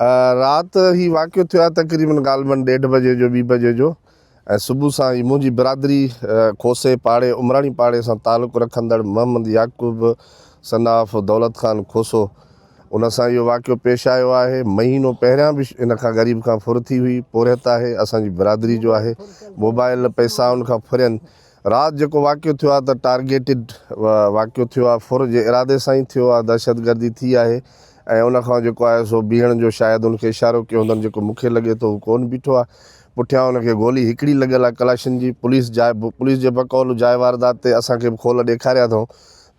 रात ही वाक़ियो थियो आहे तक़रीबन ग़ालिबन 1:30 बजे जो 2 बजे जो। सुबुह सां ही मुंहिंजी बिरादरी खोसे पाड़े उमराणी पाड़े सां तालुक़ु रखंदड़ मोहम्मद याक़ूब सनाफ दौलत ख़ान खोसो उन सां इहो वाक़ियो पेश आयो आहे। महीनो पहिरियां बि इन खां ग़रीब खां फुर थी हुई, पोरियत आहे असांजी बिरादरी जो आहे। मोबाइल पैसा उन खां फुरियनि। राति जेको वाक़ियो थियो आहे त टारगेटिड वाक़ियो थियो आहे, फुर जे इरादे सां ई थियो आहे, दहशतगर्दी थी आहे। ऐं उन खां जेको आहे सो बीहण जो शायदि उनखे इशारो कयो हूंदनि, जेको मूंखे लॻे थो हू कोन बीठो आहे। पुठियां उनखे गोली हिकिड़ी लॻियल आहे कलाशन जी। पुलिस जे बकौल जाइ वारदात ते असांखे खोल ॾेखारिया अथऊं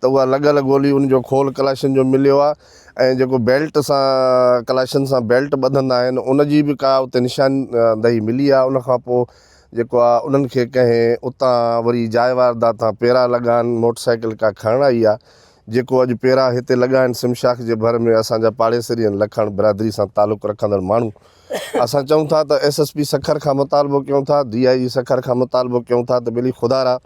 त उहा लॻियल गोली उनजो खोल कलाशन जो मिलियो आहे। ऐं जेको बेल्ट सां कलाशन सां बेल्ट ॿधंदा आहिनि उनजी बि का उते निशानदही मिली आहे। उन खां पोइ जेको आहे उन्हनि खे कंहिं उतां वरी जाइ वारदात तां पेरा लॻा आहिनि, मोटरसाइकिल का खणण आई आहे। जेको अॼु पेरा हिते लॻा आहिनि सिमशाख जे भर में असांजा पाड़ेसरी आहिनि, लखण बिरादरी सां तालुक़ु रखंदड़ माण्हू। असां चऊं था त SSP सखर खां मुतालबो कयूं था, DIG सखर खां मुतालबो कयूं था त भली ख़ुदा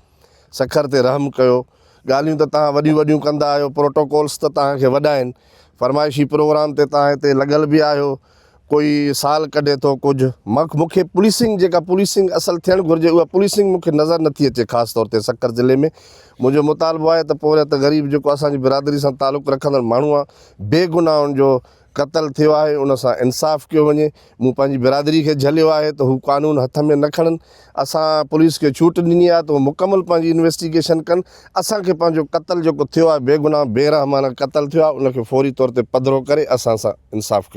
सखर ते रहम कयो। ॻाल्हियूं त तव्हां वॾियूं वॾियूं कंदा आहियो, प्रोटोकॉल्स त तव्हांखे वॾा आहिनि, फरमाइशी प्रोग्राम ते तव्हां हिते लॻल बि आहियो, कोई साल कढे थो कुझु। मूंखे पुलिसिंग जेका पुलिसिंग असल थियणु घुरिजे उहा पुलिसिंग मूंखे नज़र नथी अचे। ख़ासि तौर ते सखर ज़िले में मुंहिंजो मुतालबो आहे त पोइ त ग़रीब जेको असांजी बिरादरी सां तालुक़ु रखंदड़ माण्हू आहे, बेगुनाह जो क़तल थियो आहे, उन सां इंसाफ़ कयो वञे। मूं पंहिंजी बिरादरी खे झलियो आहे त हू कानून हथ में न खणनि। असां पुलिस खे छूट ॾिनी आहे त उहो मुकमल पंहिंजी इन्वेस्टिगेशन कनि। असांखे पंहिंजो क़तल जेको थियो आहे, बेगुनाह बेरहमाना क़तल थियो आहे, उनखे फौरी तौर ते पधिरो करे असां सां इंसाफ़ कयो।